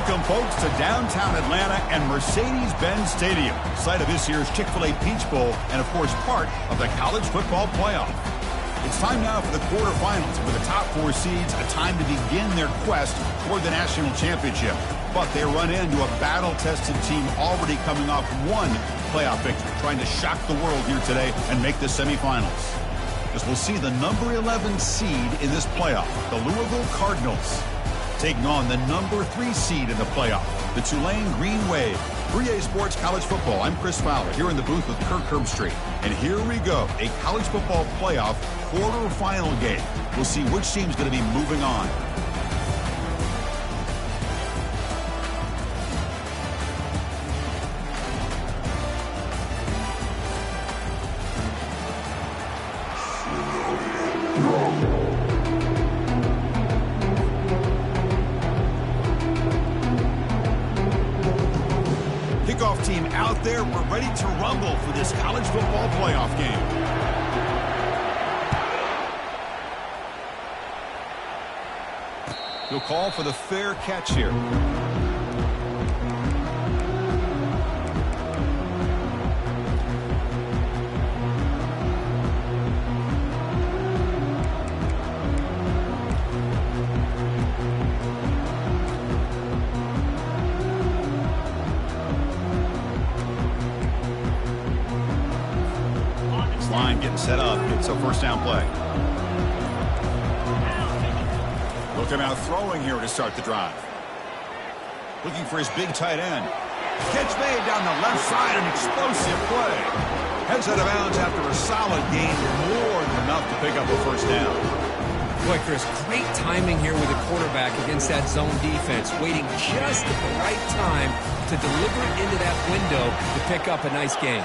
Welcome, folks, to downtown Atlanta and Mercedes-Benz Stadium, site of this year's Chick-fil-A Peach Bowl and, of course, part of the college football playoff. It's time now for the quarterfinals, with the top 4 seeds a time to begin their quest toward the national championship. But they run into a battle-tested team already coming off one playoff victory, trying to shock the world here today and make the semifinals. As we'll see the number 11 seed in this playoff, the Louisville Cardinals, taking on the number 3 seed in the playoff, the Tulane Green Wave. 3A Sports College Football. I'm Chris Fowler here in the booth with Kirk Herbstreit. And here we go, a college football playoff quarterfinal game. We'll see which team's going to be moving on. Kickoff team out there. We're ready to rumble for this college football playoff game. He'll call for the fair catch here. Line getting set up. It's a first down play. Looking out throwing here to start the drive. Looking for his big tight end. Catch made down the left side, an explosive play. Heads out of bounds after a solid gain, more than enough to pick up a first down. Boy, Chris, great timing here with the quarterback against that zone defense, waiting just at the right time to deliver it into that window to pick up a nice gain.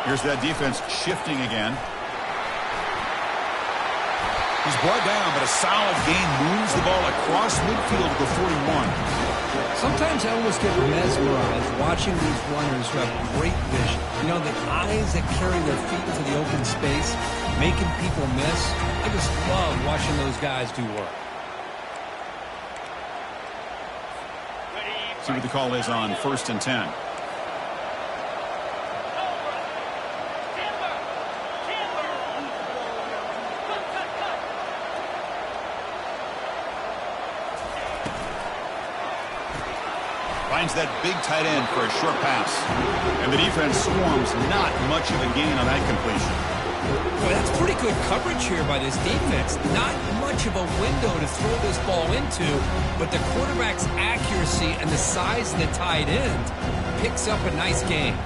Here's that defense shifting again. He's brought down, but a solid gain moves the ball across midfield to the 41. Sometimes I almost get mesmerized watching these runners who have great vision. You know, the eyes that carry their feet into the open space, making people miss. I just love watching those guys do work. See what the call is on 1st and 10. Finds that big tight end for a short pass. And the defense swarms, not much of a gain on that completion. Boy, that's pretty good coverage here by this defense. Not much of a window to throw this ball into, but the quarterback's accuracy and the size of the tight end picks up a nice gain.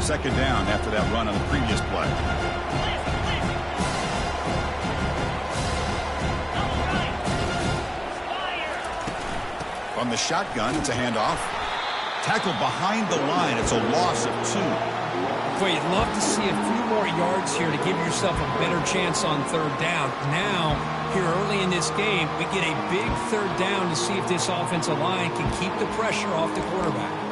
Second down after that run on the previous play. From the shotgun, it's a handoff. Tackled behind the line. It's a loss of 2. Boy, you'd love to see a few more yards here to give yourself a better chance on 3rd down. Now, here early in this game, we get a big 3rd down to see if this offensive line can keep the pressure off the quarterback.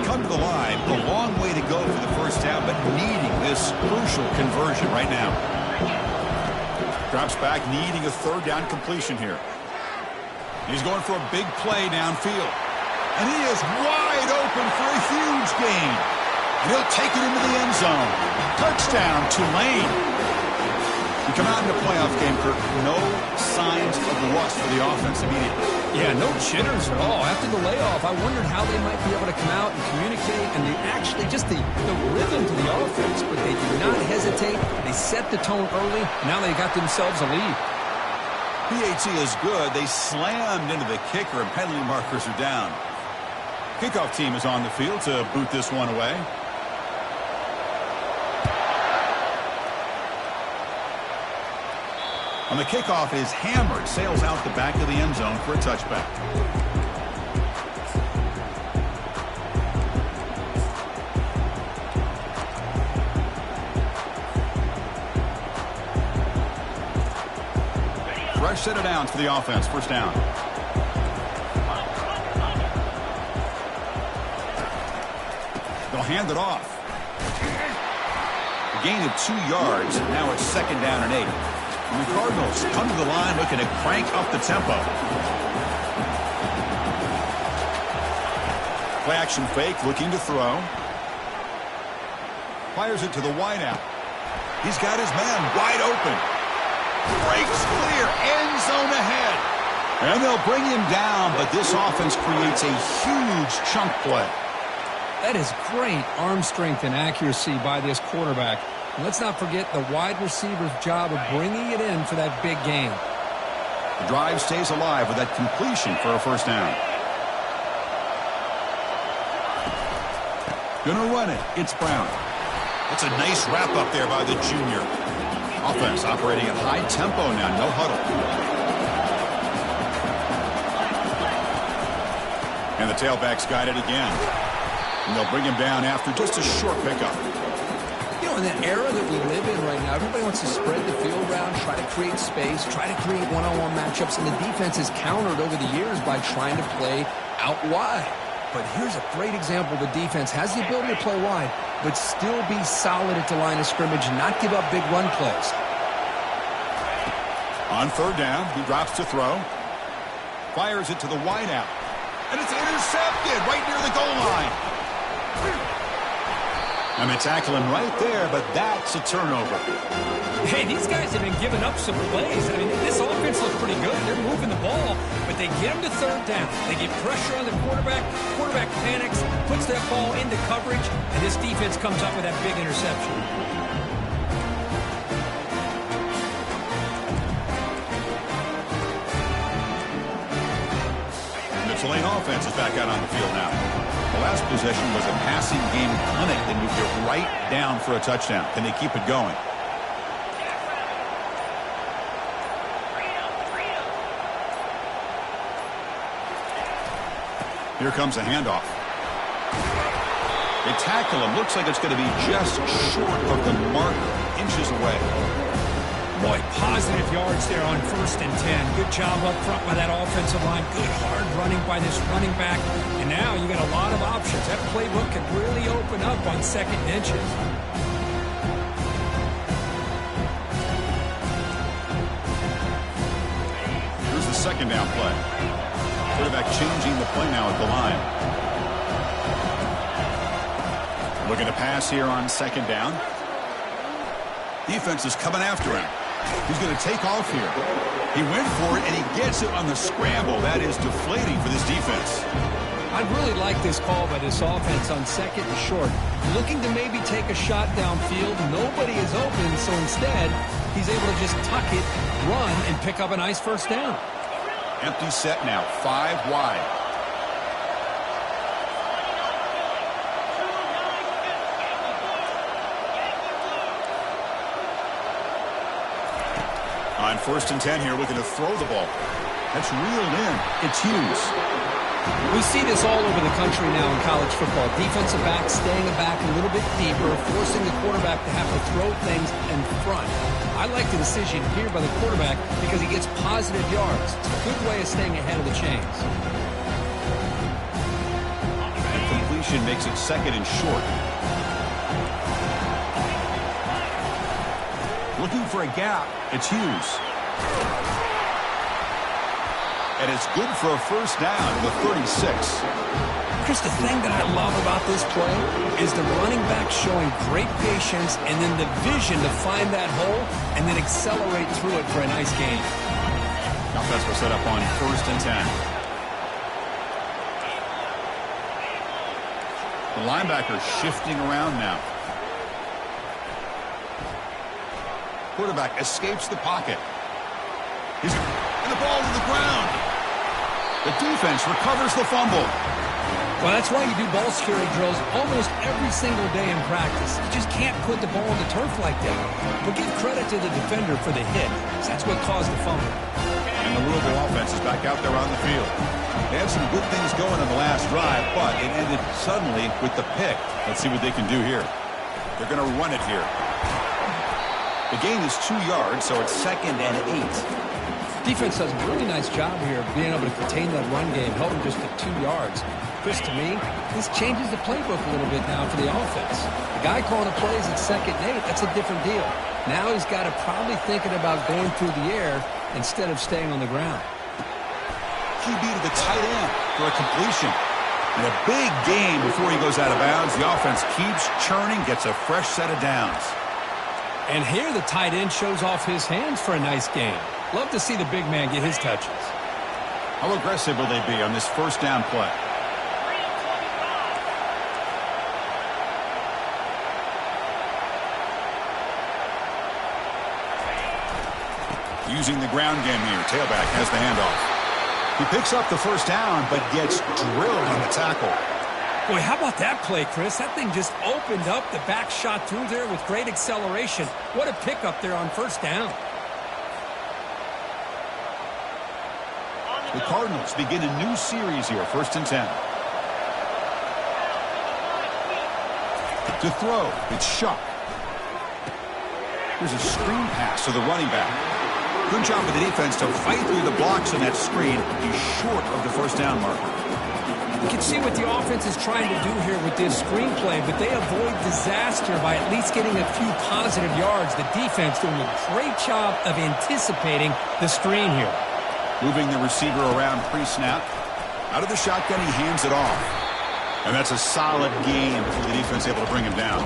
Come to the line, a long way to go for the first down, but needing this crucial conversion right now. Drops back, needing a 3rd down completion here. He's going for a big play downfield. And he is wide open for a huge gain. And he'll take it into the end zone. Touchdown, Tulane. You come out in the playoff game, Kirk, no signs of rust for the offense immediately. Yeah, no jitters at all. After the layoff, I wondered how they might be able to come out and communicate, and they actually just the rhythm to the offense, but they did not hesitate. They set the tone early. Now they got themselves a lead. PAT is good. They slammed into the kicker, and penalty markers are down. Kickoff team is on the field to boot this one away. On the kickoff, it is hammered, sails out the back of the end zone for a touchback. set of downs for the offense. First down. They'll hand it off. A gain of 2 yards. Now it's second down and 8. And the Cardinals come to the line looking to crank up the tempo. Play action fake, looking to throw. Fires it to the wideout. He's got his man wide open. Breaks clear. End zone ahead. And they'll bring him down, but this offense creates a huge chunk play. That is great arm strength and accuracy by this quarterback. And let's not forget the wide receiver's job of bringing it in for that big gain. The drive stays alive with that completion for a first down. Gonna run it. It's Brown. That's a nice wrap up there by the junior. Offense operating at high tempo now. No huddle. And the tailback's got it again. And they'll bring him down after just a short pickup. You know, in that era that we live in right now, everybody wants to spread the field around, try to create space, try to create one-on-one matchups, and the defense is countered over the years by trying to play out wide. But here's a great example. The defense has the ability to play wide, but still be solid at the line of scrimmage and not give up big run plays. On third down, he drops to throw. Fires it to the wideout. And it's intercepted right near the goal line. And they tackle him right there, but that's a turnover. Hey, these guys have been giving up some plays. I mean, this offense looks pretty good. They're moving the ball, but they get him to third down. They get pressure on the quarterback. Quarterback panics, puts that ball into coverage, and this defense comes up with that big interception. The Tulane offense is back out on the field now. The last possession was a passing game clinic. They moved it right down for a touchdown. Can they keep it going? Here comes a handoff. They tackle him. Looks like it's going to be just short of the marker. Inches away. Boy, positive yards there on 1st and 10. Good job up front by that offensive line. Good hard running by this running back. And now you got a lot of options. That playbook could really open up on second and inches. Here's the second down play. Quarterback changing the play now at the line. Looking to pass here on second down. Defense is coming after him. He's going to take off here. He went for it, and he gets it on the scramble. That is deflating for this defense. I really like this call by this offense on second and short. Looking to maybe take a shot downfield. Nobody is open, so instead, he's able to just tuck it, run, and pick up a nice first down. Empty set now, 5 wide. On 1st and 10 here, looking to throw the ball. That's reeled in. It's Hughes. We see this all over the country now in college football. Defensive backs staying back a little bit deeper, forcing the quarterback to have to throw things in front. I like the decision here by the quarterback because he gets positive yards. It's a good way of staying ahead of the chains. And completion makes it second and short. Looking for a gap. It's Hughes. And it's good for a first down at the 36. Chris, the thing that I love about this play is the running back showing great patience and then the vision to find that hole and then accelerate through it for a nice gain. Offense will set up on 1st and 10. The linebacker shifting around now. Quarterback escapes the pocket. And the ball to the ground. The defense recovers the fumble. Well, that's why you do ball security drills almost every single day in practice. You just can't put the ball on the turf like that. But give credit to the defender for the hit, because that's what caused the fumble. And the Louisville offense is back out there on the field. They had some good things going on the last drive, but it ended suddenly with the pick. Let's see what they can do here. They're going to run it here. The gain is 2 yards, so it's 2nd and 8. Defense does a really nice job here of being able to contain that run game, held him just to 2 yards. Chris, to me, this changes the playbook a little bit now for the offense. The guy calling the plays at 2nd and 8, that's a different deal. Now he's got to probably thinking about going through the air instead of staying on the ground. QB to the tight end for a completion. And a big gain before he goes out of bounds. The offense keeps churning, gets a fresh set of downs. And here the tight end shows off his hands for a nice game. Love to see the big man get his touches. How aggressive will they be on this first down play? Using the ground game here. Tailback has the handoff. He picks up the first down, but gets drilled on the tackle. Boy, how about that play, Chris? That thing just opened up. The back shot through there with great acceleration. What a pickup there on first down. The Cardinals begin a new series here, 1st and 10. To throw, it's Shuck. Here's a screen pass to the running back. Good job with the defense to fight through the blocks on that screen. He's short of the first down marker. You can see what the offense is trying to do here with this screenplay, but they avoid disaster by at least getting a few positive yards. The defense doing a great job of anticipating the screen here. Moving the receiver around pre-snap. Out of the shotgun, he hands it off. And that's a solid game for the defense able to bring him down.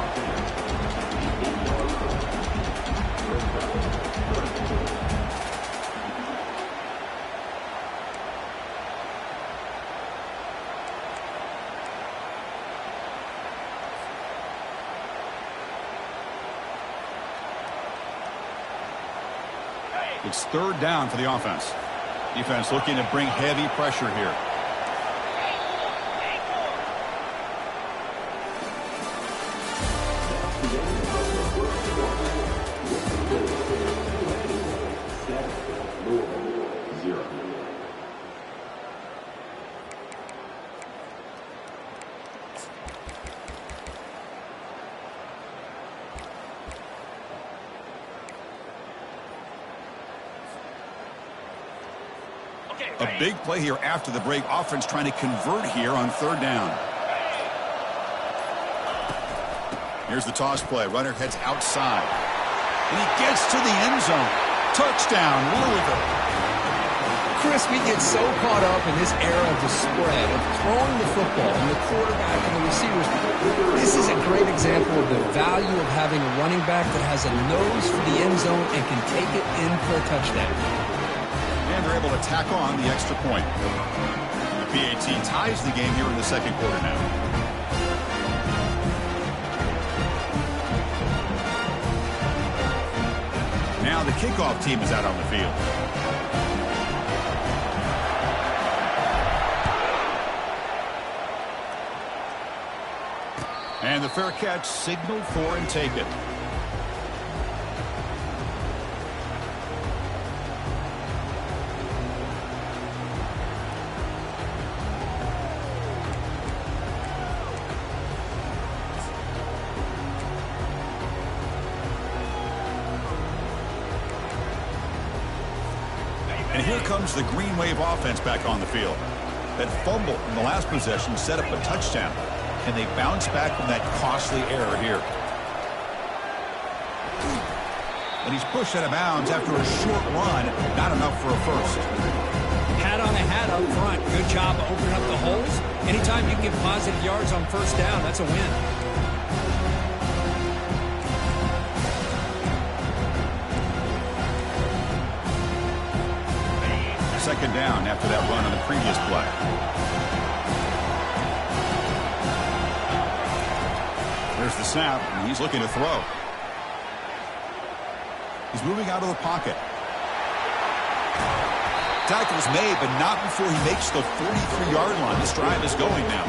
It's 3rd down for the offense. Defense looking to bring heavy pressure here. A big play here after the break. Offense trying to convert here on 3rd down. Here's the toss play. Runner heads outside. And he gets to the end zone. Touchdown, Louisville. Chris, we get so caught up in this era of the spread, of throwing the football and the quarterback and the receivers. This is a great example of the value of having a running back that has a nose for the end zone and can take it in for a touchdown. And they're able to tack on the extra point. The PAT ties the game here in the 2nd quarter now. Now the kickoff team is out on the field. And the fair catch signaled for and taken. And here comes the Green Wave offense back on the field. That fumble in the last possession set up a touchdown. Can they bounce back from that costly error here? And he's pushed out of bounds after a short run. Not enough for a first. Hat on a hat up front. Good job of opening up the holes. Anytime you can get positive yards on first down, that's a win. 2nd down after that run on the previous play. There's the snap, and he's looking to throw. He's moving out of the pocket. Tackle's made, but not before he makes the 43-yard line. This drive is going now.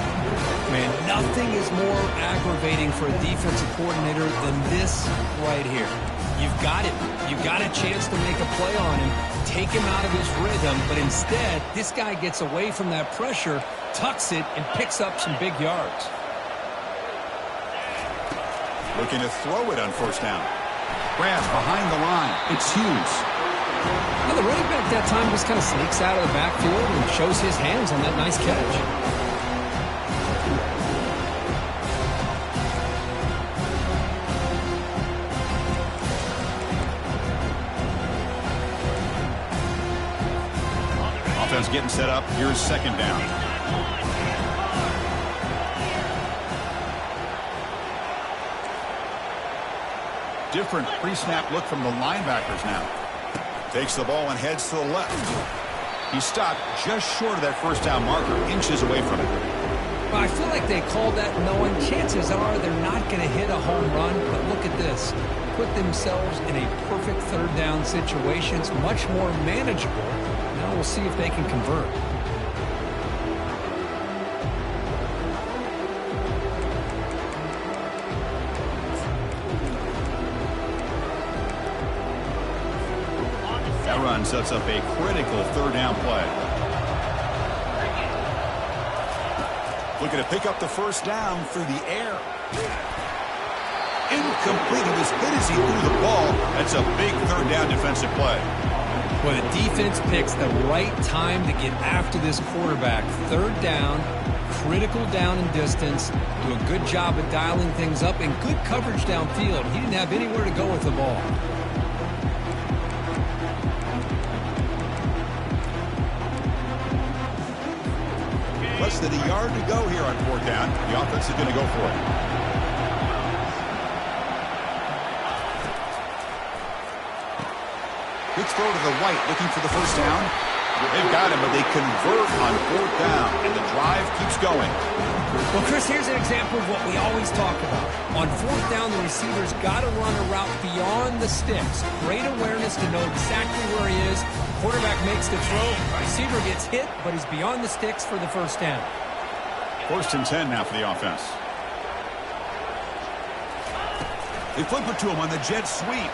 Man, nothing is more aggravating for a defensive coordinator than this right here. You've got it. You've got a chance to make a play on him, take him out of his rhythm, but instead, this guy gets away from that pressure, tucks it, and picks up some big yards. Looking to throw it on first down. Grabs behind the line. It's Hughes. Now the running back that time just kind of sneaks out of the backfield and shows his hands on that nice catch. Offense getting set up. Here's second down. Different pre-snap look from the linebackers now. Takes the ball and heads to the left. He stopped just short of that first down marker, inches away from it. Well, I feel like they called that knowing chances are they're not going to hit a home run, but look at this. Put themselves in a perfect third down situation. It's much more manageable. Now we'll see if they can convert. That run sets up a critical third down play. Looking to pick up the first down through the air. Incomplete. He was hit as he threw the ball. That's a big third down defensive play. Well, the defense picks the right time to get after this quarterback. Third down, critical down and distance. Do a good job of dialing things up and good coverage downfield. He didn't have anywhere to go with the ball. Less than a yard to go here on fourth down. The offense is going to go for it. Quick throw to the right, looking for the first down. They've got him, but they convert on fourth down, and the drive keeps going. Well, Chris, here's an example of what we always talk about. On fourth down, the receiver's got to run a route beyond the sticks. Great awareness to know exactly where he is. Quarterback makes the throw. Receiver gets hit, but he's beyond the sticks for the first down. First and 10 now for the offense. They flip it to him on the jet sweep.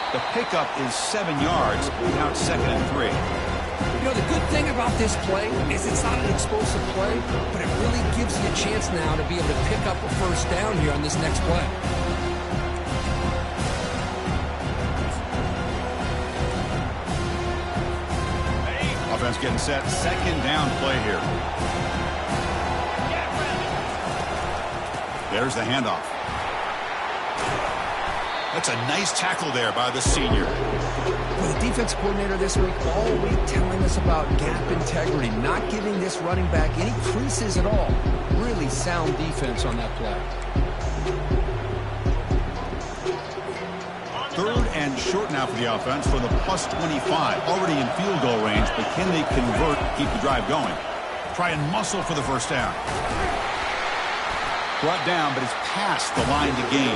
The pickup is 7 yards. Now it's 2nd and 3. You know, the good thing about this play is it's not an explosive play, but it really gives you a chance now to be able to pick up a first down here on this next play. Offense getting set. Second down play here. There's the handoff. That's a nice tackle there by the senior. Well, the defense coordinator this week all week telling us about gap integrity, not giving this running back any creases at all. Really sound defense on that play. Third and short now for the offense for the plus 25. Already in field goal range, but can they convert and keep the drive going? Try and muscle for the first down. Brought down, but it's past the line to gain.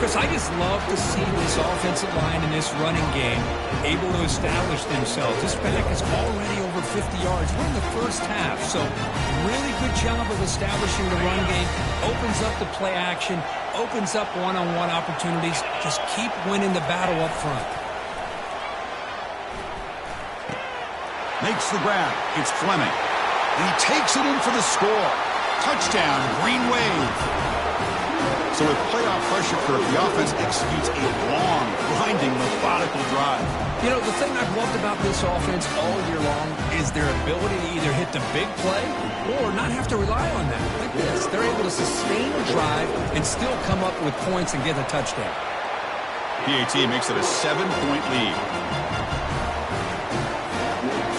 Chris, I just love to see this offensive line in this running game able to establish themselves. This back is already over 50 yards. We're in the first half, so really good job of establishing the run game. Opens up the play action, opens up one-on-one opportunities. Just keep winning the battle up front. Makes the grab. It's Fleming. And he takes it in for the score. Touchdown, Green Wave. So with playoff pressure curve, the offense executes a long, grinding, methodical drive. You know, the thing I've loved about this offense all year long is their ability to either hit the big play or not have to rely on that. Like this, they're able to sustain a drive and still come up with points and get a touchdown. PAT makes it a 7-point lead.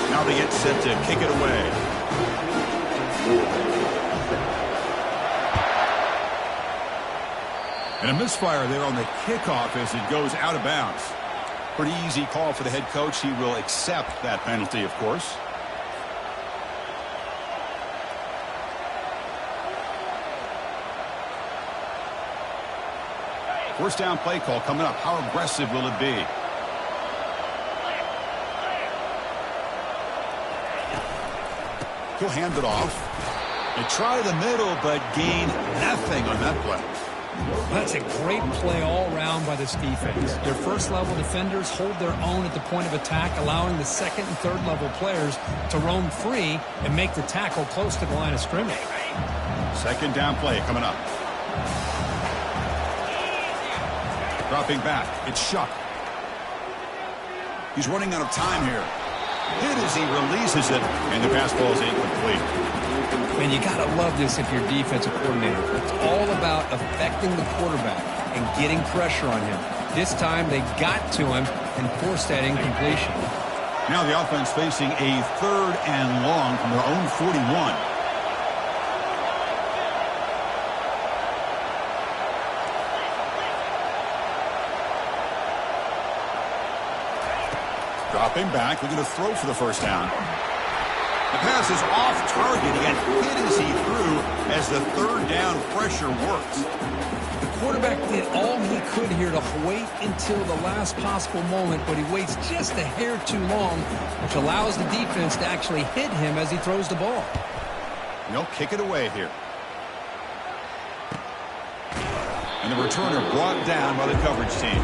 Now they get set to kick it away. And a misfire there on the kickoff as it goes out of bounds. Pretty easy call for the head coach. He will accept that penalty, of course. First down play call coming up. How aggressive will it be? He'll hand it off. They try the middle, but gain nothing on that play. That's a great play all around by this defense. Their first-level defenders hold their own at the point of attack, allowing the second and third-level players to roam free and make the tackle close to the line of scrimmage. Second down play coming up. Dropping back. It's Shuck. He's running out of time here. Hit as he releases it, and the pass ball is incomplete. Man, you got to love this if you're defensive coordinator. It's all about affecting the quarterback and getting pressure on him. This time they got to him and forced that incompletion. Now the offense facing a 3rd and long from their own 41. Dropping back, looking to throw for the first down. The pass is off target. He got hit as he threw as the 3rd down pressure works. The quarterback did all he could here to wait until the last possible moment, but he waits just a hair too long, which allows the defense to actually hit him as he throws the ball. They'll kick it away here. And the returner brought down by the coverage team.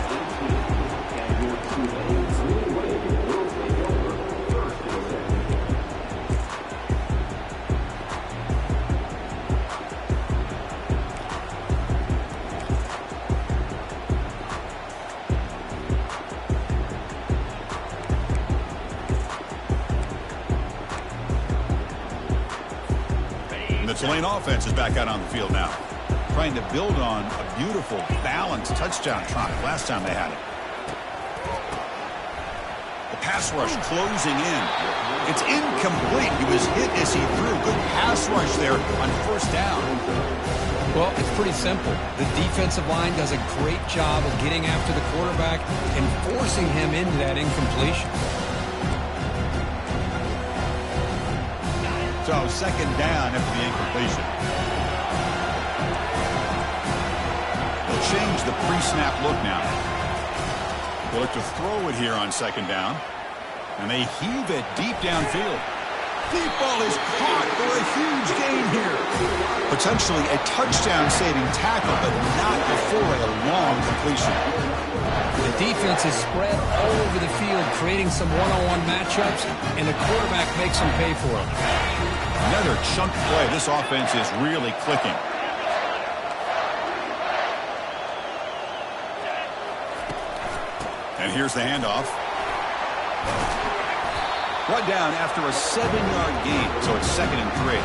The Tulane offense is back out on the field now, trying to build on a beautiful, balanced touchdown try last time they had it. The pass rush closing in. It's incomplete. He was hit as he threw. Good pass rush there on first down. Well, it's pretty simple. The defensive line does a great job of getting after the quarterback and forcing him into that incompletion. So, 2nd down after the incompletion. They'll change the pre-snap look now. They'll look to throw it here on 2nd down. And they heave it deep downfield. Deep ball is caught for a huge gain here. Potentially a touchdown-saving tackle, but not before a long completion. The defense is spread all over the field, creating some one-on-one matchups, and the quarterback makes them pay for it. Another chunk play. This offense is really clicking. And here's the handoff. Brought down after a 7-yard gain, so it's 2nd and 3.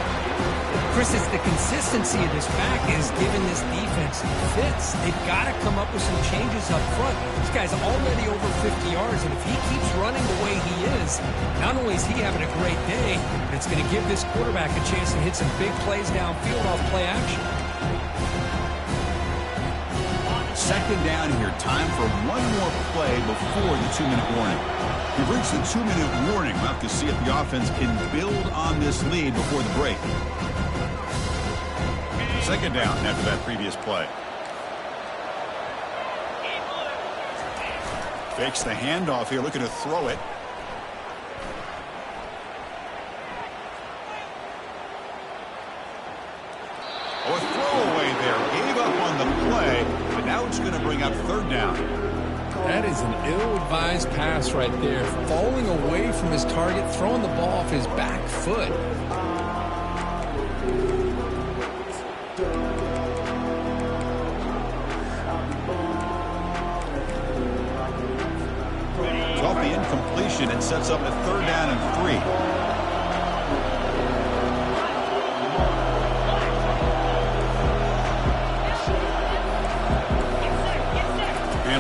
Chris, it's the consistency of this back is giving this defense fits. They've got to come up with some changes up front. This guy's already over 50 yards, and if he keeps running the way he is, not only is he having a great day, but it's going to give this quarterback a chance to hit some big plays downfield off play action. 2nd down here. Time for one more play before the 2-minute warning. We've reached the 2-minute warning. We'll have to see if the offense can build on this lead before the break. 2nd down after that previous play. Fakes the handoff here, looking to throw it. Oh, a throwaway there. Gave up on the play, but now it's going to bring up 3rd down. That is an ill-advised pass right there. Falling away from his target, throwing the ball off his back foot. It's off the incompletion and sets up a 3rd down and 3.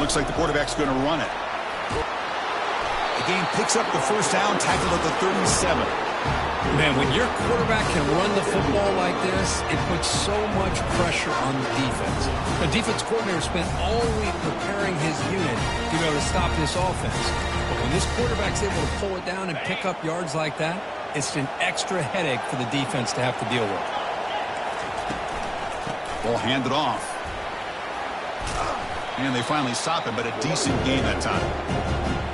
Looks like the quarterback's going to run it. The game picks up the first down, tackled at the 37. Man, when your quarterback can run the football like this, it puts so much pressure on the defense. The defense coordinator spent all week preparing his unit to be able to stop this offense. But when this quarterback's able to pull it down and pick up yards like that, it's an extra headache for the defense to have to deal with. Ball handed off. And they finally stop it, but a decent gain that time.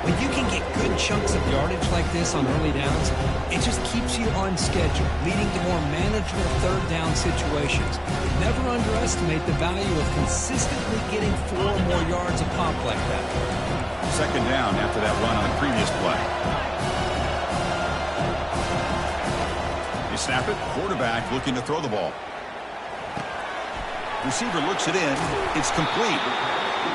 When you can get good chunks of yardage like this on early downs, it just keeps you on schedule, leading to more manageable 3rd down situations. Never underestimate the value of consistently getting 4 or more yards a pop like that. 2nd down after that run on the previous play. They snap it. Quarterback looking to throw the ball. Receiver looks it in. It's complete.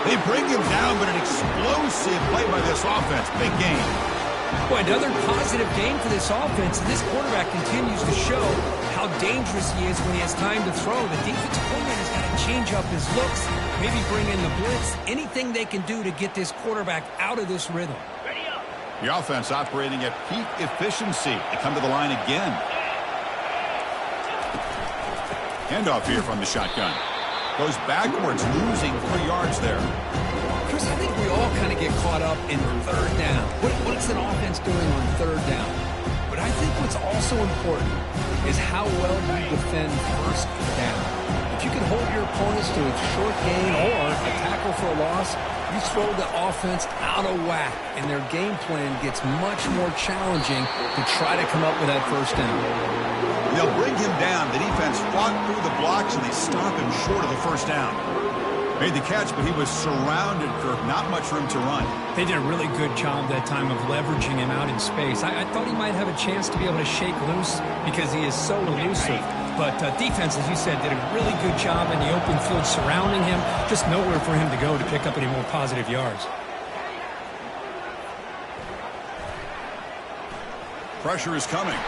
They bring him down, but an explosive play by this offense. Big game. Boy, another positive game for this offense, and this quarterback continues to show how dangerous he is when he has time to throw. The defensive coordinator's got to change up his looks, maybe bring in the blitz, anything they can do to get this quarterback out of this rhythm. The offense operating at peak efficiency. They come to the line again. Handoff here from the shotgun. Goes backwards, losing 3 yards there. Chris, I think we all kind of get caught up in third down. What's an offense doing on third down? But I think what's also important is how well you defend first down. If you can hold your opponents to a short gain or a tackle for a loss, you throw the offense out of whack, and their game plan gets much more challenging to try to come up with that first down. They'll bring him down. The defense fought through the blocks, and they stop him short of the first down. Made the catch, but he was surrounded, Kirk. Not much room to run. They did a really good job that time of leveraging him out in space. I thought he might have a chance to be able to shake loose because he is so elusive. But defense, as you said, did a really good job in the open field surrounding him. Just nowhere for him to go to pick up any more positive yards. Pressure is coming.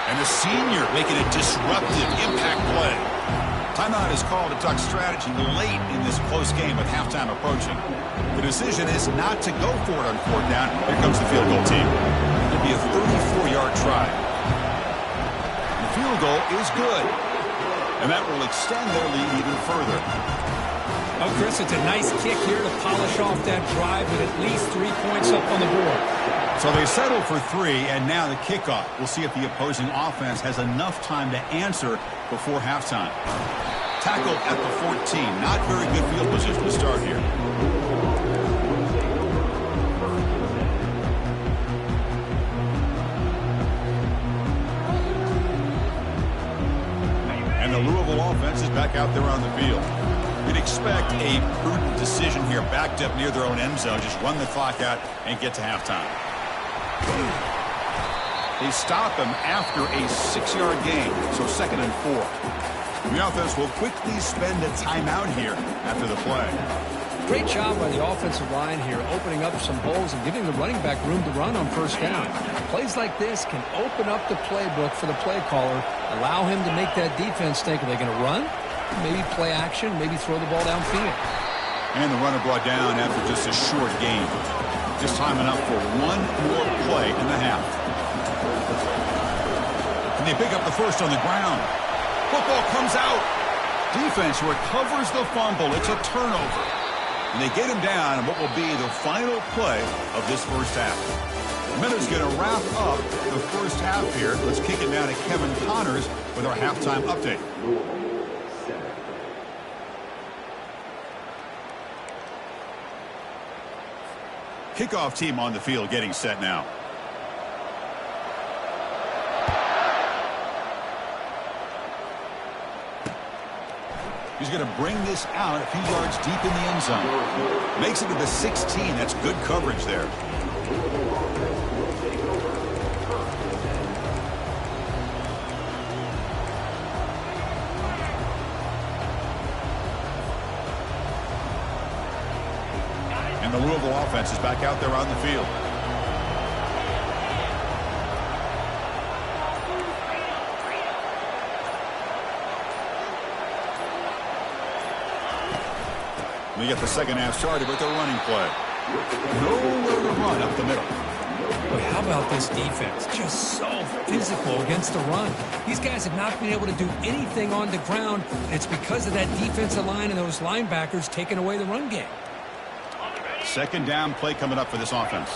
And the senior making a disruptive impact play. Timeout is called to talk strategy late in this close game with halftime approaching. The decision is not to go for it on 4th down. Here comes the field goal team. It'll be a 34-yard try. The field goal is good. And that will extend their lead even further. Oh, Chris, it's a nice kick here to polish off that drive with at least 3 points up on the board. So they settle for 3, and now the kickoff. We'll see if the opposing offense has enough time to answer before halftime. Tackled at the 14. Not very good field position to start here. And the Louisville offense is back out there on the field. You'd expect a prudent decision here, backed up near their own end zone. Just run the clock out and get to halftime. They stop him after a 6-yard gain, so 2nd and 4. The offense will quickly spend a timeout here after the play. Great job by the offensive line here, opening up some holes and giving the running back room to run on first down. Plays like this can open up the playbook for the play caller, allow him to make that defense think, are they going to run? Maybe play action, maybe throw the ball downfield. And the runner brought down after just a short gain. Just time enough for one more play in the half. And they pick up the first on the ground. Football comes out. Defense recovers the fumble. It's a turnover. And they get him down in what will be the final play of this first half. The Minnows going to wrap up the first half here. Let's kick it down to Kevin Connors with our halftime update. Kickoff team on the field getting set now. He's going to bring this out a few yards deep in the end zone. Makes it to the 16. That's good coverage there. And the Louisville offense is back out there on the field. We get the second half started with their running play. Nowhere to run up the middle. Boy, how about this defense? Just so physical against the run. These guys have not been able to do anything on the ground, and it's because of that defensive line and those linebackers taking away the run game. Second down play coming up for this offense.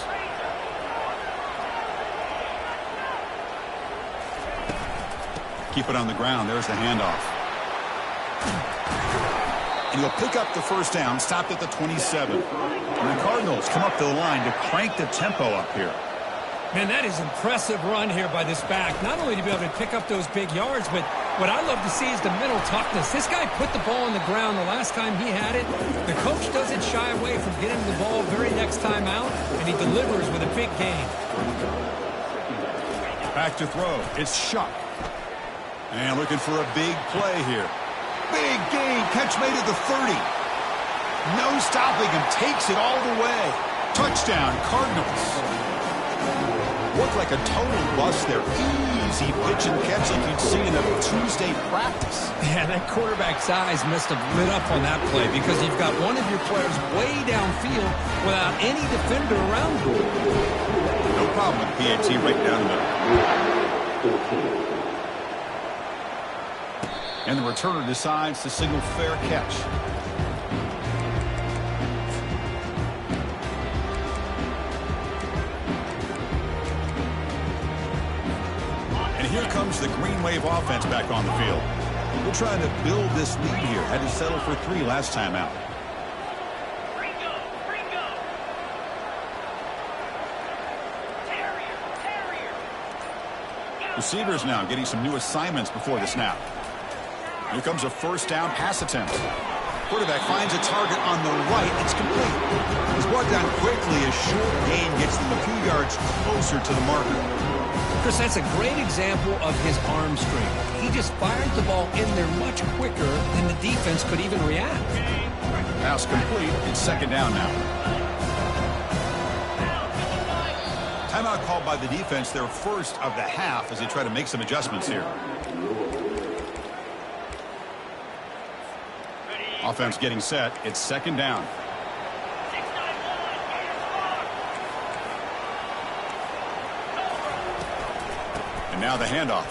Keep it on the ground. There's the handoff. And he'll pick up the first down, stopped at the 27. And the Cardinals come up to the line to crank the tempo up here. Man, that is impressive run here by this back. Not only to be able to pick up those big yards, but what I love to see is the mental toughness. This guy put the ball on the ground the last time he had it. The coach doesn't shy away from getting the ball very next time out, and he delivers with a big gain. Back to throw. It's Shuck. And looking for a big play here. Big gain. Catch made at the 30. No stopping him. Takes it all the way. Touchdown, Cardinals. Looked like a total bust there. Easy pitch and catch like you'd see in a Tuesday practice. Yeah, that quarterback's eyes must have lit up on that play because you've got one of your players way downfield without any defender around him. No problem with PAT right down the middle. And the returner decides to signal fair catch. And here comes the Green Wave offense back on the field. We're trying to build this lead here. Had to settle for 3 last time out. Receivers now getting some new assignments before the snap. Here comes a first down pass attempt. Quarterback finds a target on the right. It's complete. He's brought down quickly. A short gain gets them a few yards closer to the marker. Chris, that's a great example of his arm strength. He just fired the ball in there much quicker than the defense could even react. Pass complete. It's second down now. Timeout called by the defense, their first of the half, as they try to make some adjustments here. Offense getting set. It's second down. And now the handoff.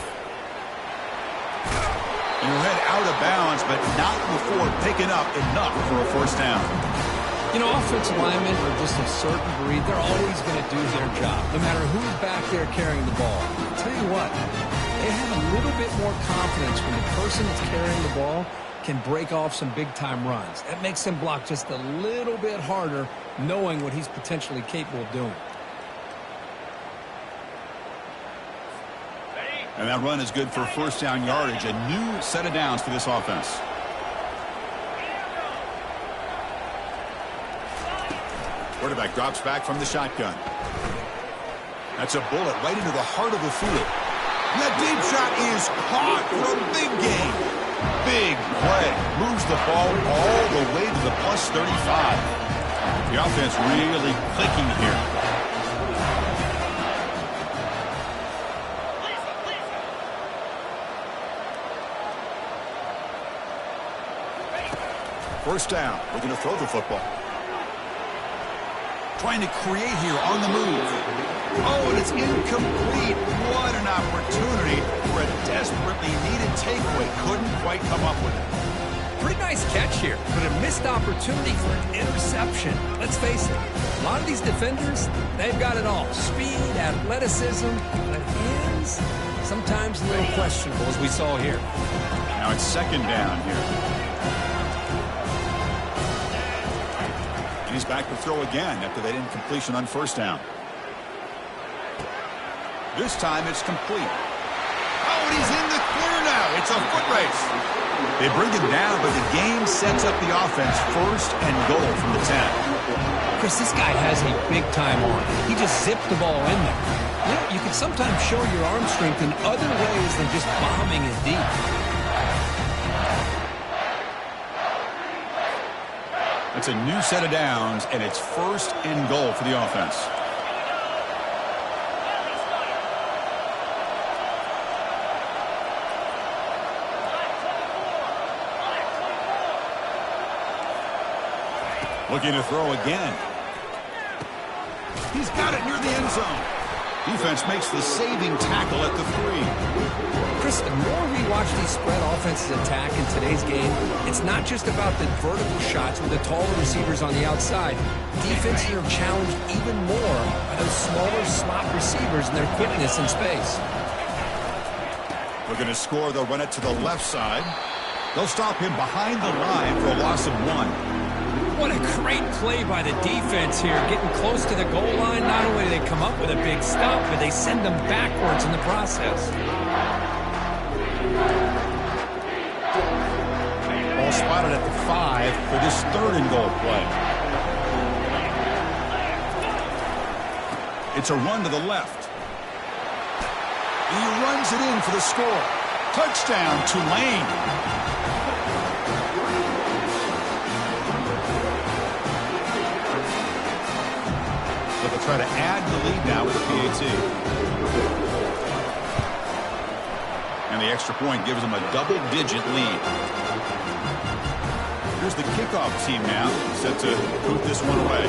And he'll head out of bounds, but not before picking up enough for a first down. You know, offensive linemen are just a certain breed. They're always going to do their job, no matter who's back there carrying the ball. I'll tell you what, they have a little bit more confidence when the person that's carrying the ball can break off some big-time runs. That makes him block just a little bit harder, knowing what he's potentially capable of doing. And that run is good for first down yardage. A new set of downs for this offense. Quarterback drops back from the shotgun. That's a bullet right into the heart of the field. And that deep shot is caught for a big gain. Big play. Moves the ball all the way to the plus 35. The offense really clicking here. First down. We're going to throw the football. Trying to create here on the move. Oh, and it's incomplete. What an opportunity for a desperately needed takeaway. Couldn't quite come up with it. Pretty nice catch here, but a missed opportunity for an interception. Let's face it, a lot of these defenders, they've got it all. Speed, athleticism, but hands, sometimes a little questionable, as we saw here. Now it's second down here. He's back to throw again after that incompletion on first down. This time it's complete. Oh, and he's in the clear now. It's a foot race. They bring him down, but the game sets up the offense first and goal from the 10. Chris, this guy has a big-time arm. He just zipped the ball in there. You know, you can sometimes show your arm strength in other ways than just bombing it deep. It's a new set of downs, and it's first and goal for the offense. Looking to throw again. He's got it near the end zone. Defense makes the saving tackle at the 3. Chris, the more we watch these spread offenses attack in today's game, it's not just about the vertical shots with the taller receivers on the outside. Defenses are challenged even more by those smaller slot receivers and their quickness in space. Looking to score, they'll run it to the left side. They'll stop him behind the line for a loss of 1. What a great play by the defense here. Getting close to the goal line, not only do they come up with a big stop, but they send them backwards in the process. Ball spotted at the 5 for this third and goal play. It's a run to the left. He runs it in for the score. Touchdown, Tulane. They'll try to add the lead now with a PAT. And the extra point gives them a double-digit lead. Here's the kickoff team now, set to boot this one away.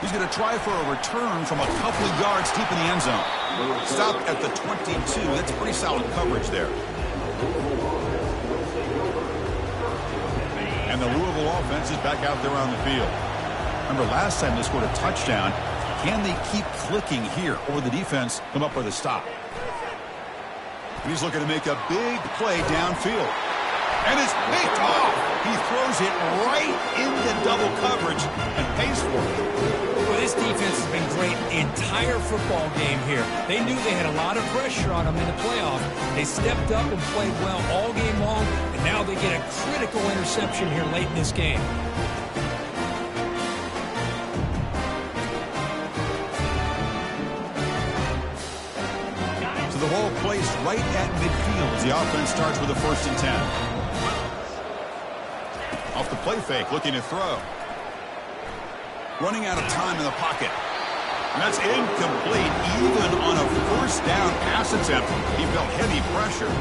He's going to try for a return from a couple of yards deep in the end zone. Stopped at the 22. That's pretty solid coverage there. And the Louisville offense is back out there on the field. Remember, last time they scored a touchdown. Can they keep clicking here, or the defense come up with a stop? And he's looking to make a big play downfield. And it's picked off. He throws it right into double coverage and pays for it. Well, this defense has been great the entire football game here. They knew they had a lot of pressure on them in the playoff. They stepped up and played well all game long, and now they get a critical interception here late in this game. So the whole place right at midfield as the offense starts with a 1st and 10. Off the play fake, looking to throw. Running out of time in the pocket. And that's incomplete. Even on a 1st down pass attempt, he felt heavy pressure.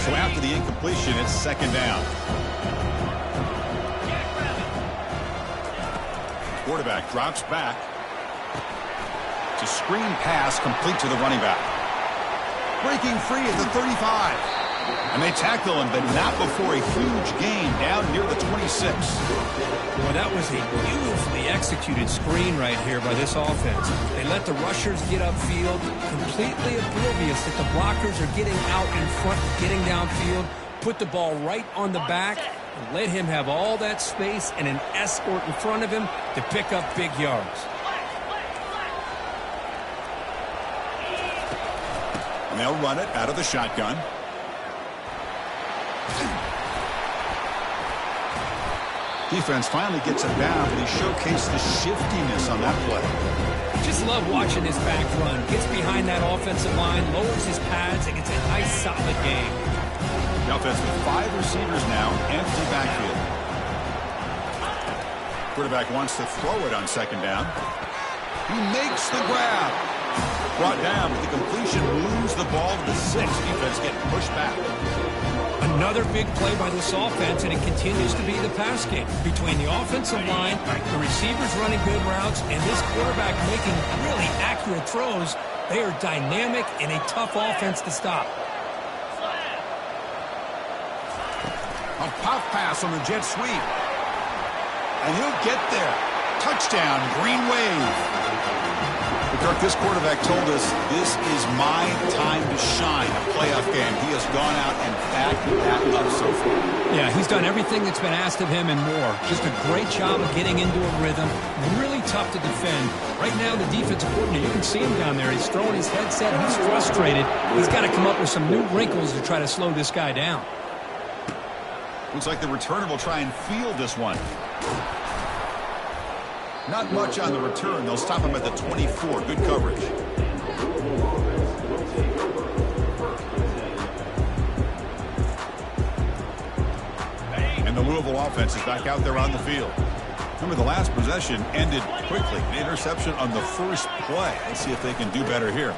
So after the incompletion, it's 2nd down. Quarterback drops back. It's a screen pass complete to the running back. Breaking free at the 35. And they tackle him, but not before a huge gain down near the 26. Well, that was a beautifully executed screen right here by this offense. They let the rushers get upfield, completely oblivious that the blockers are getting out in front, getting downfield, put the ball right on the back, and let him have all that space and an escort in front of him to pick up big yards. And they'll run it out of the shotgun. Defense finally gets it down, but he showcased the shiftiness on that play. Just love watching this back run. Gets behind that offensive line, lowers his pads, and gets a nice solid game. The offense with 5 receivers now, empty backfield. Quarterback wants to throw it on 2nd down. He makes the grab. Brought down with the completion, moves the ball to the 6. Defense getting pushed back. Another big play by this offense, and it continues to be the pass game. Between the offensive line, the receivers running good routes, and this quarterback making really accurate throws, they are dynamic and a tough offense to stop. A pop pass on the jet sweep. And he'll get there. Touchdown, Green Wave. Kirk, this quarterback told us this is my time to shine, a playoff game. He has gone out and backed that up so far. Yeah, he's done everything that's been asked of him and more. Just a great job of getting into a rhythm. Really tough to defend. Right now, the defensive coordinator, you can see him down there. He's throwing his headset. He's frustrated. He's got to come up with some new wrinkles to try to slow this guy down. Looks like the returner will try and field this one. Not much on the return. They'll stop him at the 24. Good coverage. And the Louisville offense is back out there on the field. Remember, the last possession ended quickly. An interception on the first play. Let's see if they can do better here.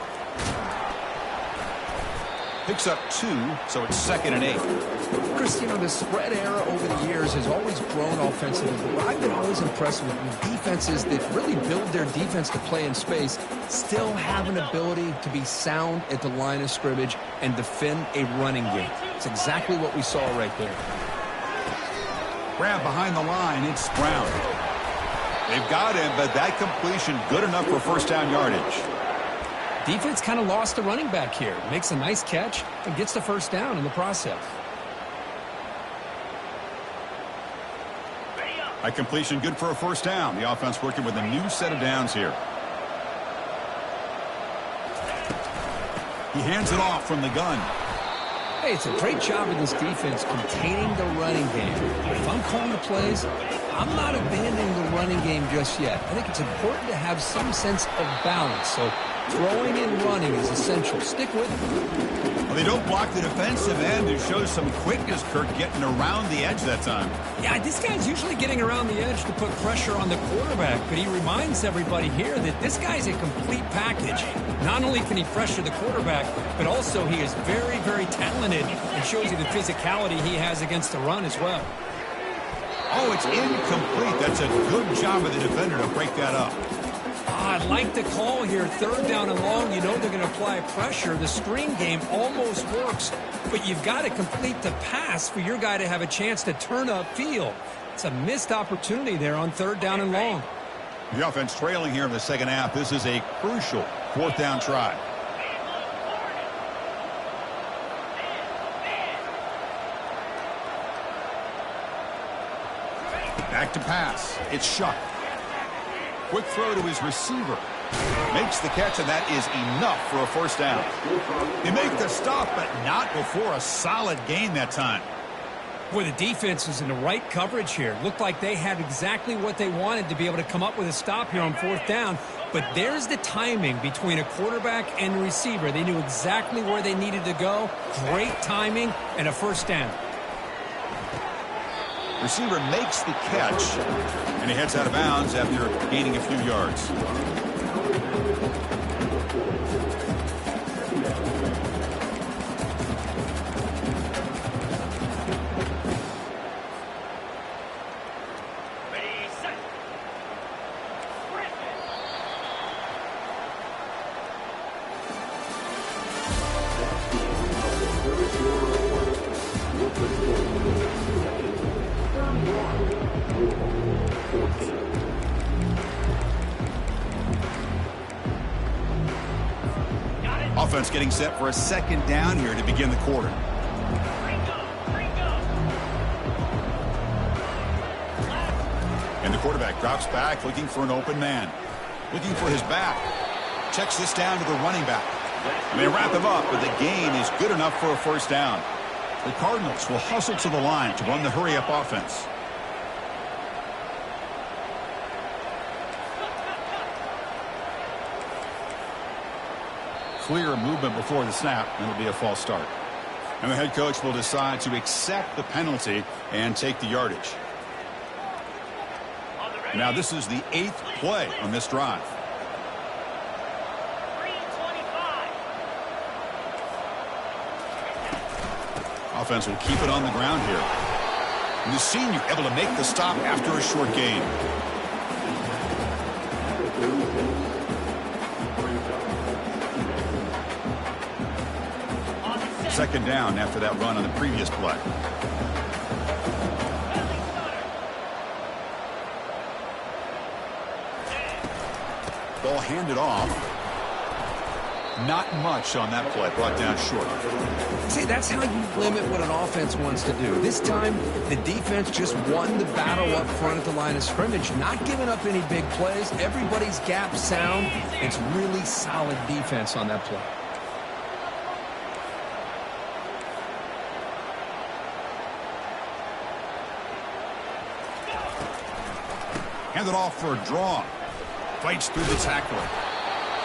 Picks up 2, so it's 2nd and 8. Chris, you know, the spread era over the years has always grown offensively. But what I've been always impressed with defenses that really build their defense to play in space still have an ability to be sound at the line of scrimmage and defend a running game. It's exactly what we saw right there. Grab behind the line. It's Brown. They've got him, but that completion good enough for 1st down yardage. Defense kind of lost the running back here. Makes a nice catch and gets the 1st down in the process. A completion good for a 1st down. The offense working with a new set of downs here. He hands it off from the gun. Hey, it's a great job of this defense containing the running game. If I'm calling the plays, I'm not abandoning the running game just yet. I think it's important to have some sense of balance. So throwing and running is essential. Stick with it. Well, they don't block the defensive end. It shows some quickness, Kirk, getting around the edge that time. Yeah, this guy's usually getting around the edge to put pressure on the quarterback, but he reminds everybody here that this guy's a complete package. Not only can he pressure the quarterback, but also he is very, very talented and shows you the physicality he has against the run as well. Oh, it's incomplete. That's a good job of the defender to break that up. I like the call here. Third down and long, you know they're going to apply pressure. The screen game almost works, but you've got to complete the pass for your guy to have a chance to turn upfield. It's a missed opportunity there on third down and long. The offense trailing here in the second half. This is a crucial fourth down try. Back to pass. It's Shuck. Quick throw to his receiver. Makes the catch, and that is enough for a first down. They make the stop, but not before a solid gain that time. Boy, the defense is in the right coverage here. Looked like they had exactly what they wanted to be able to come up with a stop here on fourth down. But there's the timing between a quarterback and a receiver. They knew exactly where they needed to go. Great timing and a first down. Receiver makes the catch, and he heads out of bounds after gaining a few yards. Offense getting set for a second down here to begin the quarter. And the quarterback drops back, looking for an open man. Looking for his back. Checks this down to the running back. And they wrap him up, but the gain is good enough for a first down. The Cardinals will hustle to the line to run the hurry-up offense. Clear movement before the snap, and it'll be a false start. And the head coach will decide to accept the penalty and take the yardage. Now this is the 8th play on this drive. Offense will keep it on the ground here. And the senior able to make the stop after a short gain. Second down after that run on the previous play. Ball handed off. Not much on that play, brought down short. See, that's how you limit what an offense wants to do. This time, the defense just won the battle up front at the line of scrimmage, not giving up any big plays. Everybody's gap sound. It's really solid defense on that play. Handed off for a draw. Fights through the tackler.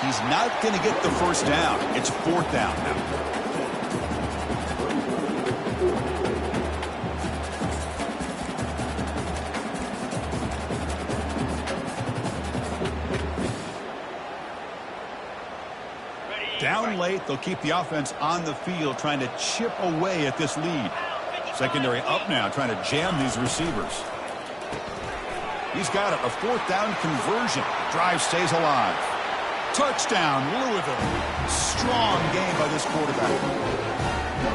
He's not going to get the first down. It's fourth down now. Down late, they'll keep the offense on the field trying to chip away at this lead. Secondary up now, trying to jam these receivers. He's got it, a fourth down conversion. Drive stays alive. Touchdown, Louisville. Strong game by this quarterback.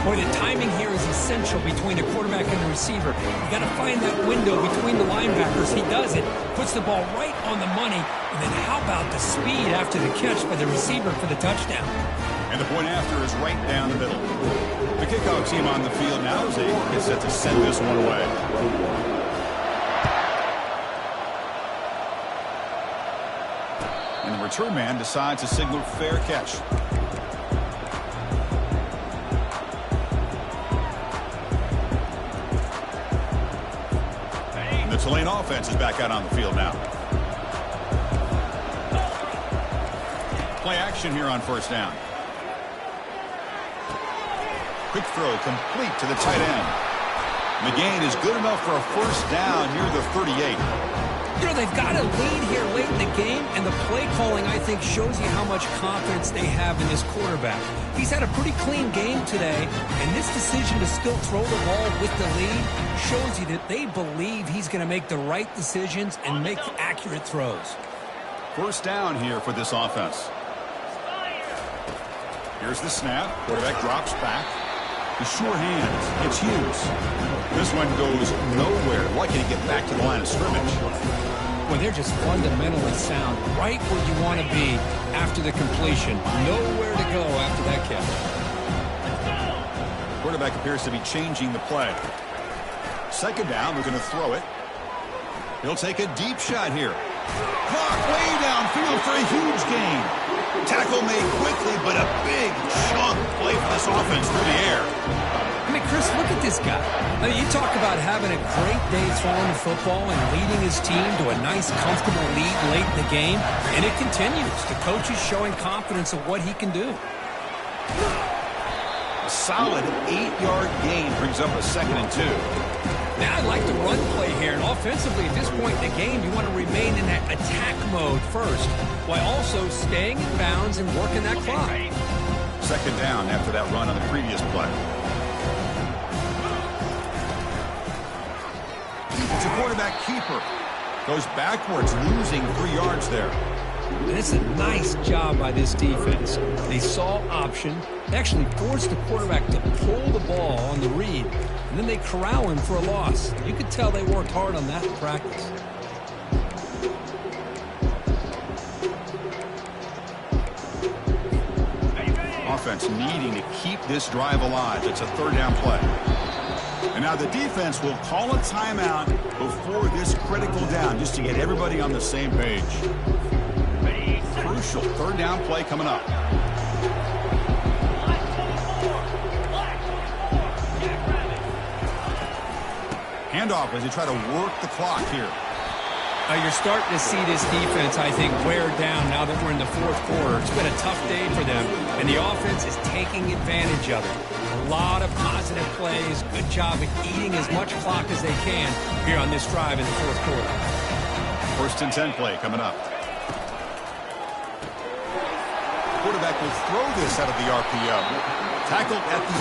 Boy, the timing here is essential between the quarterback and the receiver. You got to find that window between the linebackers. He does it, puts the ball right on the money, and then how about the speed after the catch by the receiver for the touchdown? And the point after is right down the middle. The kickoff team on the field now is set to send this one away. And the return man decides to signal fair catch. Tulane offense is back out on the field now. Play action here on first down. Quick throw complete to the tight end. McGain is good enough for a first down near the 38. You know, they've got a lead here late in the game, and the play calling, I think, shows you how much confidence they have in this quarterback. He's had a pretty clean game today, and this decision to still throw the ball with the lead shows you that they believe he's going to make the right decisions and make accurate throws. First down here for this offense. Here's the snap. Quarterback drops back. The sure hands. It's Hughes. This one goes nowhere. Lucky to get back to the line of scrimmage. Well, they're just fundamentally sound. Right where you want to be after the completion. Nowhere to go after that catch. Quarterback appears to be changing the play. Second down. We're going to throw it. He'll take a deep shot here. Clock way downfield for a huge gain. Tackle made quickly, but a big chunk play for this offense through the air. I mean, Chris, look at this guy. I mean, you talk about having a great day throwing the football and leading his team to a nice, comfortable lead late in the game, and it continues. The coach is showing confidence of what he can do. A solid 8-yard gain brings up a 2nd and 2. Now I'd like the run play here, and offensively at this point in the game, you want to remain in that attack mode first, while also staying in bounds and working that clock. Second down after that run on the previous play. It's a quarterback keeper. Goes backwards, losing 3 yards there. And it's a nice job by this defense. They saw option, actually forced the quarterback to pull the ball on the read, and then they corral him for a loss. You could tell they worked hard on that in practice. Offense needing to keep this drive alive. It's a third down play. And now the defense will call a timeout before this critical down, just to get everybody on the same page. Crucial third down play coming up. Handoff as they try to work the clock here. You're starting to see this defense, I think, wear down now that we're in the fourth quarter. It's been a tough day for them, and the offense is taking advantage of it. A lot of positive plays. Good job at eating as much clock as they can here on this drive in the fourth quarter. 1st and 10 play coming up. Quarterback will throw this out of the RPO. Tackled at the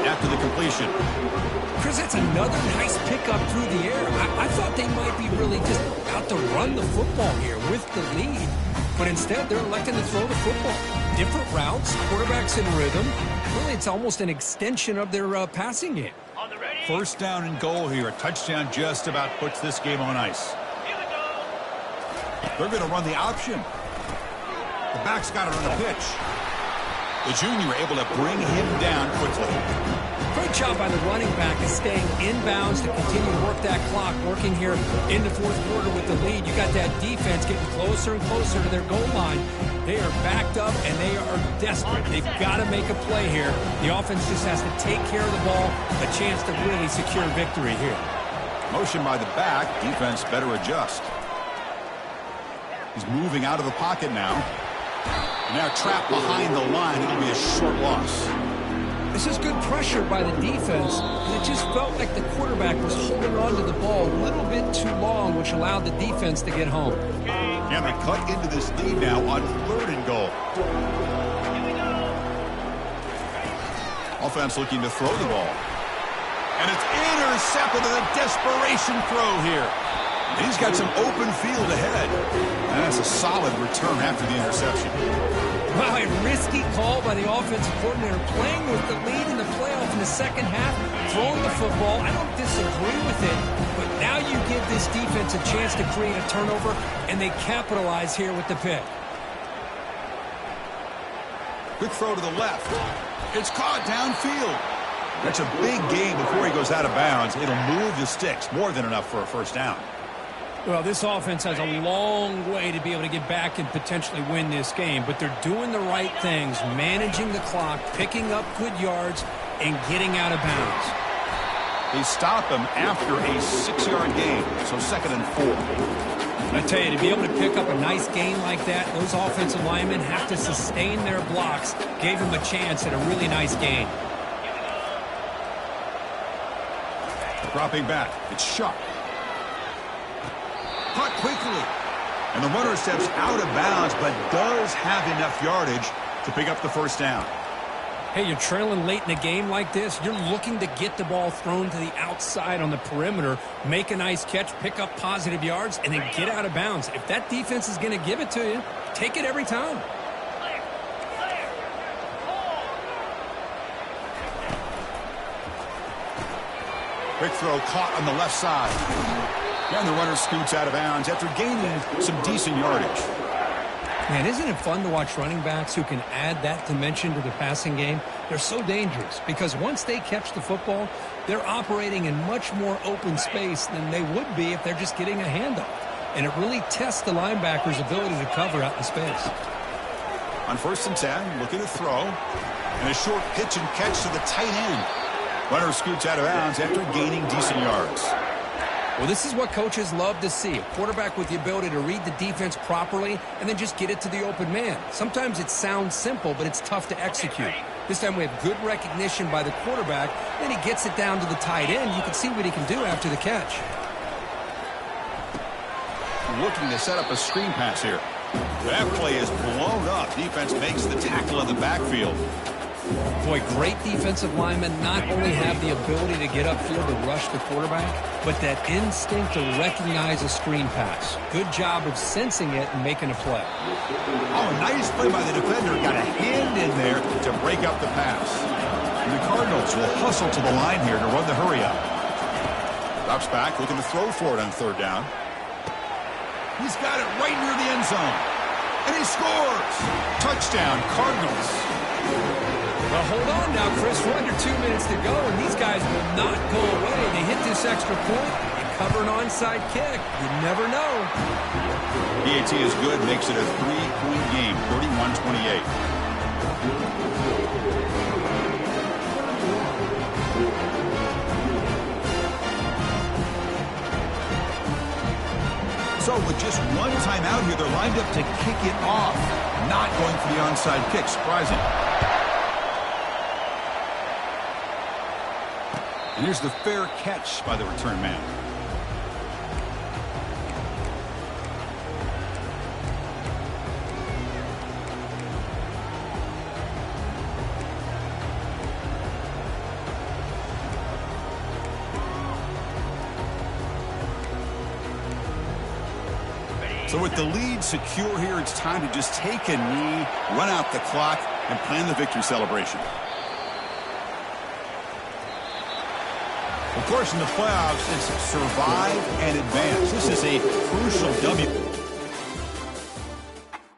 8 after the completion. Chris, that's another nice pickup through the air. I thought they might be really just out to run the football here with the lead. But instead, they're electing to throw the football. Different routes, quarterbacks in rhythm. Really, it's almost an extension of their passing game. First down and goal here. A touchdown just about puts this game on ice. They're going to run the option. The back's got it on the pitch. The junior able to bring him down quickly. Great job by the running back is staying inbounds to continue to work that clock, working here in the fourth quarter with the lead. You got that defense getting closer and closer to their goal line. They are backed up, and they are desperate. They've got to make a play here. The offense just has to take care of the ball, a chance to really secure victory here. Motion by the back. Defense better adjust. He's moving out of the pocket now. And now trapped behind the line. It'll be a short loss. This is good pressure by the defense, and it just felt like the quarterback was holding on to the ball a little bit too long, which allowed the defense to get home. And they cut into this lead now on 3rd and goal. Offense looking to throw the ball. And it's intercepted in a desperation throw here. And he's got some open field ahead. And that's a solid return after the interception. Wow, a risky call by the offensive coordinator, playing with the lead in the playoff in the second half, throwing the football. I don't disagree with it, but now you give this defense a chance to create a turnover, and they capitalize here with the pick. Quick throw to the left. It's caught downfield. That's a big gain before he goes out of bounds. It'll move the sticks, more than enough for a first down. Well, this offense has a long way to be able to get back and potentially win this game, but they're doing the right things, managing the clock, picking up good yards, and getting out of bounds. They stop him after a 6-yard gain, so 2nd and 4. I tell you, to be able to pick up a nice gain like that, those offensive linemen have to sustain their blocks. Gave him a chance at a really nice gain. Dropping back, it's Shuck. Caught quickly. And the runner steps out of bounds, but does have enough yardage to pick up the first down. Hey, you're trailing late in a game like this. You're looking to get the ball thrown to the outside on the perimeter, make a nice catch, pick up positive yards, and then get out of bounds. If that defense is going to give it to you, take it every time. Quick throw caught on the left side. And the runner scoots out of bounds after gaining some decent yardage. Man, isn't it fun to watch running backs who can add that dimension to the passing game? They're so dangerous because once they catch the football, they're operating in much more open space than they would be if they're just getting a handoff. And it really tests the linebacker's ability to cover out in space. On 1st and 10, looking to throw. And a short pitch and catch to the tight end. Runner scoots out of bounds after gaining decent yards. Well, this is what coaches love to see. A quarterback with the ability to read the defense properly and then just get it to the open man. Sometimes it sounds simple, but it's tough to execute. This time we have good recognition by the quarterback. Then he gets it down to the tight end. You can see what he can do after the catch. Looking to set up a screen pass here. That play is blown up. Defense makes the tackle in the backfield. Boy, great defensive linemen not only have the ability to get upfield to rush the quarterback, but that instinct to recognize a screen pass. Good job of sensing it and making a play. Oh, nice play by the defender. Got a hand in there to break up the pass. And the Cardinals will hustle to the line here to run the hurry up. Drops back, looking to throw for it on 3rd down. He's got it right near the end zone. And he scores! Touchdown, Cardinals. Well, hold on now, Chris. We're under 2 minutes to go, and these guys will not go away. They hit this extra point and cover an onside kick. You never know. PAT is good, makes it a 3-point game, 31-28. So with just one timeout here, they're lined up to kick it off. Not going for the onside kick. Surprising. And here's the fair catch by the return man. So with the lead secure here, it's time to just take a knee, run out the clock, and plan the victory celebration. Of course, in the playoffs, it's survive and advance. This is a crucial W.